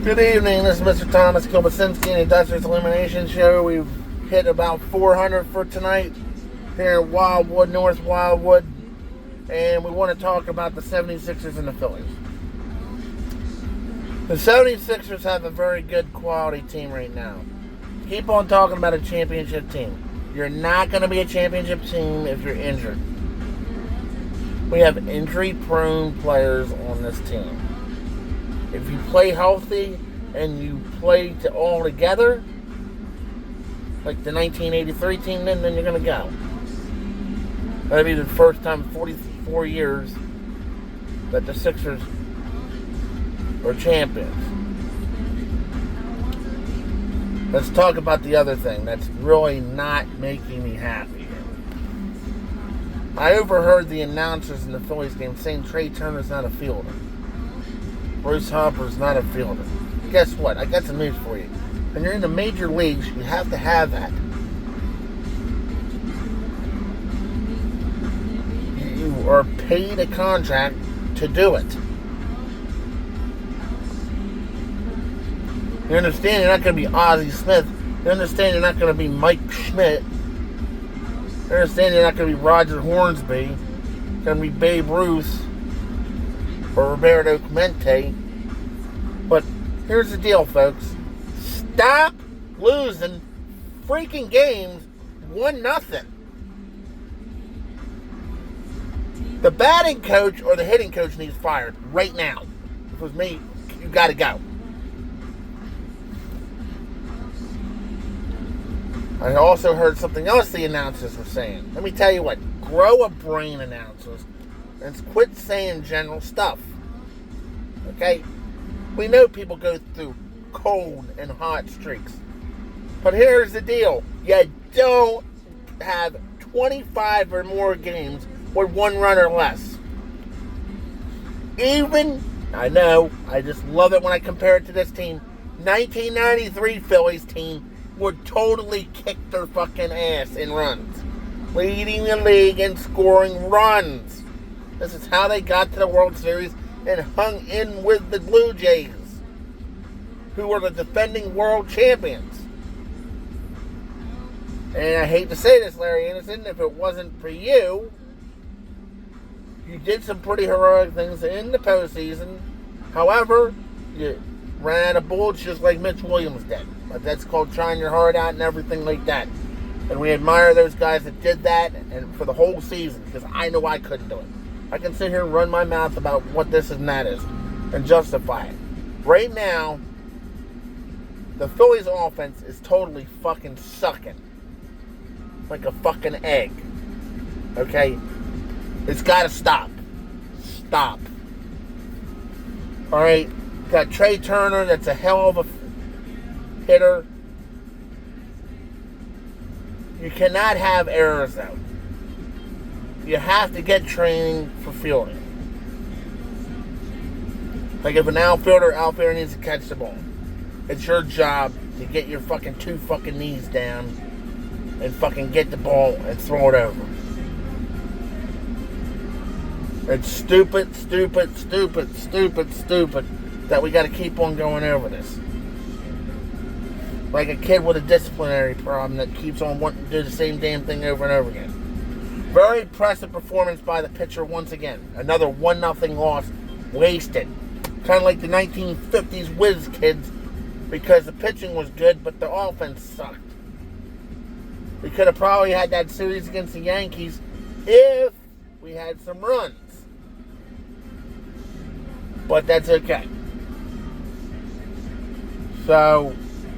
Good evening, this is Mr. Thomas Kilbasinski in the Dutchers Elimination Show. We've hit about 400 for tonight here in Wildwood, North Wildwood. And we want to talk about the 76ers and the Phillies. The 76ers have a very good quality team right now. Keep on talking about a championship team. You're not going to be a championship team if you're injured. We have injury-prone players on this team. If you play healthy and you play all together, like the 1983 team, then you're going to go. That'll be the first time in 44 years that the Sixers are champions. Let's talk about the other thing that's really not making me happy. I overheard the announcers in the Phillies game saying Trey Turner's not a fielder. Bruce Harper's not a fielder. Guess what? I got some news for you. When you're in the major leagues, you have to have that. You are paid a contract to do it. You understand you're not going to be Ozzie Smith. You understand you're not going to be Mike Schmidt. You understand you're not going to be Roger Hornsby. You're going to be Babe Ruth or Roberto Clemente. But here's the deal, folks. Stop losing freaking games 1-0. The batting coach or the hitting coach needs fired right now. If it was me, you got to go. I also heard something else the announcers were saying. Let me tell you what. Grow a brain, announcers. And quit saying general stuff. Okay? We know people go through cold and hot streaks. But here's the deal. You don't have 25 or more games with one run or less. Even, I know, I just love it when I compare it to this team, 1993 Phillies team would totally kick their fucking ass in runs. Leading the league in scoring runs. This is how they got to the World Series and hung in with the Blue Jays, who were the defending world champions. And I hate to say this, Larry Anderson, if it wasn't for you, you did some pretty heroic things in the postseason. However, you ran out of bullets just like Mitch Williams did. But that's called trying your heart out and everything like that. And we admire those guys that did that and for the whole season, because I know I couldn't do it. I can sit here and run my mouth about what this and that is and justify it. Right now, the Phillies offense is totally fucking sucking. Like a fucking egg. Okay? It's gotta stop. Stop. Alright? Got Trey Turner, that's a hell of a hitter. You cannot have errors out. You have to get training for fielding. Like if an outfielder needs to catch the ball, it's your job to get your fucking two fucking knees down and fucking get the ball and throw it over. It's stupid that we got to keep on going over this. Like a kid with a disciplinary problem that keeps on wanting to do the same damn thing over and over again. Very impressive performance by the pitcher once again. Another 1-0 loss wasted. Kind of like the 1950s Whiz kids, because the pitching was good, but the offense sucked. We could have probably had that series against the Yankees if we had some runs. But that's okay. So,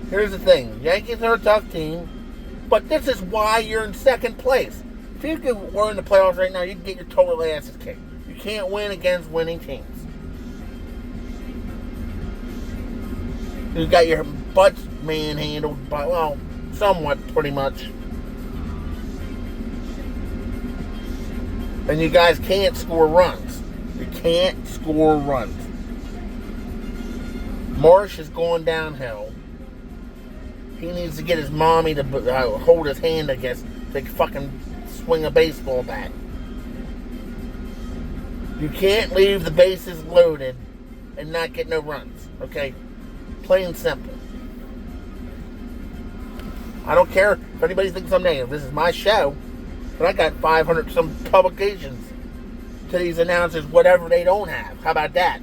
here's the thing. Yankees are a tough team, but this is why you're in second place. If you were in the playoffs right now, you'd get your total asses kicked. You can't win against winning teams. You got your butts manhandled by, well, somewhat, pretty much. And you guys can't score runs. You can't score runs. Marsh is going downhill. He needs to get his mommy to hold his hand, I guess, to fucking swing a baseball bat. You can't leave the bases loaded and not get no runs, okay? Plain and simple. I don't care if anybody thinks I'm negative. This is my show. But I got 500 some publications to these announcers, whatever they don't have. How about that?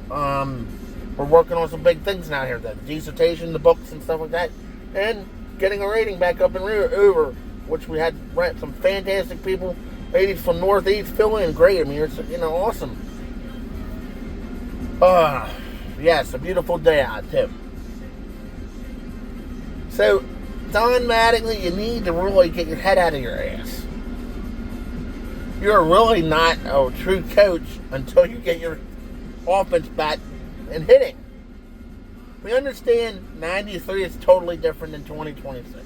We're working on some big things now here. The dissertation, the books and stuff like that. And getting a rating back up in Uber, which we had some fantastic people, ladies from Northeast, Philly, and great. I mean, it's, awesome. Yes, a beautiful day out, too. So, Don Mattingly, you need to really get your head out of your ass. You're really not a true coach until you get your offense back and hitting. We understand 93 is totally different than 2026.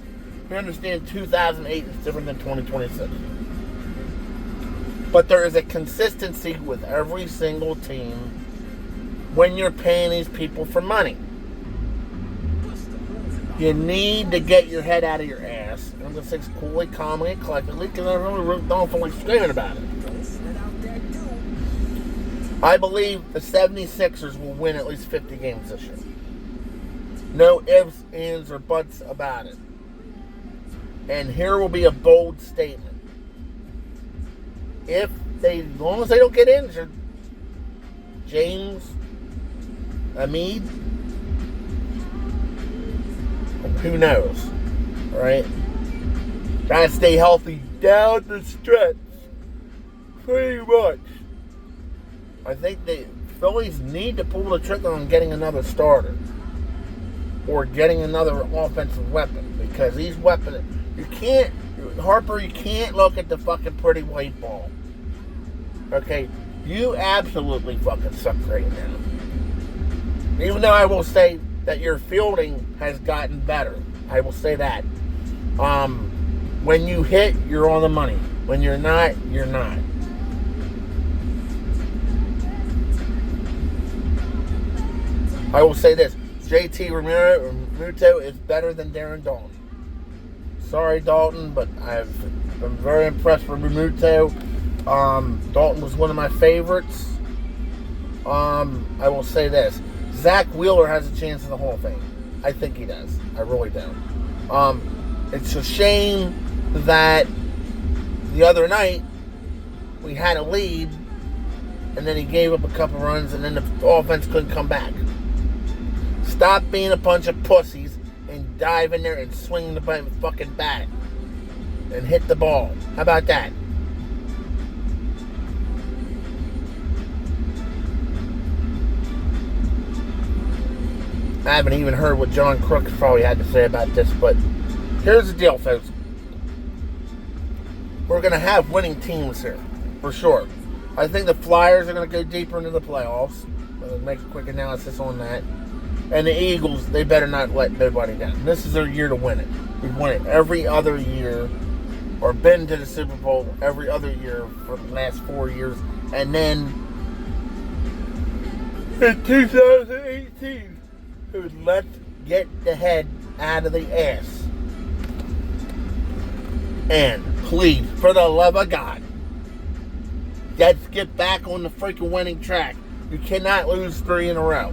We understand 2008 is different than 2026. But there is a consistency with every single team when you're paying these people for money. You need to get your head out of your ass. And I'm going to say it coolly, calmly, and collectively, because I really don't feel like screaming about it. I believe the 76ers will win at least 50 games this year. No ifs, ands, or buts about it. And here will be a bold statement. As long as they don't get injured, James, Embiid, who knows, right? Gotta stay healthy down the stretch, pretty much. I think the Phillies need to pull the trigger on getting another starter or getting another offensive weapon, because these weapons, you can't look at the fucking pretty white ball. Okay, you absolutely fucking suck right now. Even though I will say that your fielding has gotten better. I will say that. When you hit, you're on the money. When you're not, you're not. I will say this. JT Realmuto is better than Darren Daulton. Sorry, Dalton, but I've been very impressed with Realmuto. Dalton was one of my favorites. I will say this. Zach Wheeler has a chance in the Hall of Fame. I think he does. I really do. It's a shame that the other night we had a lead and then he gave up a couple runs and then the offense couldn't come back. Stop being a bunch of pussies and dive in there and swing the fucking bat and hit the ball. How about that? I haven't even heard what John Crooks probably had to say about this, but here's the deal, folks. We're going to have winning teams here, for sure. I think the Flyers are going to go deeper into the playoffs. I'll make a quick analysis on that. And the Eagles, they better not let nobody down. This is their year to win it. We've won it every other year, or been to the Super Bowl every other year for the last 4 years. And then in 2018, let's get the head out of the ass. And please, for the love of God, let's get back on the freaking winning track. You cannot lose 3 in a row.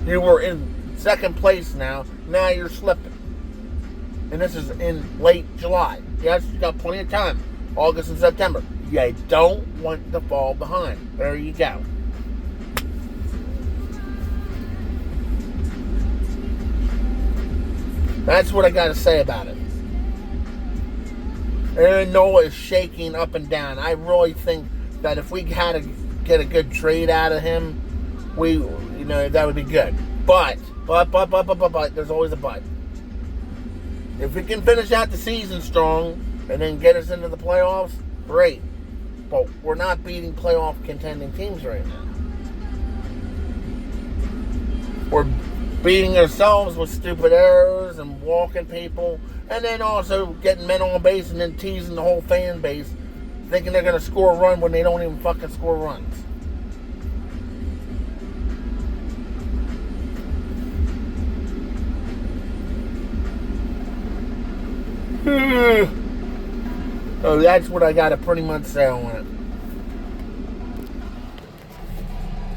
You were in second place now. Now you're slipping. And this is in late July. Yes, you got plenty of time. August and September. You don't want to fall behind. There you go. That's what I got to say about it. Aaron Nola is shaking up and down. I really think that if we had to get a good trade out of him, that would be good. But, there's always a but. If we can finish out the season strong and then get us into the playoffs, great. But we're not beating playoff contending teams right now. We're beating ourselves with stupid errors and walking people, and then also getting men on base and then teasing the whole fan base, thinking they're going to score a run when they don't even fucking score runs. So that's what I got to pretty much say on it.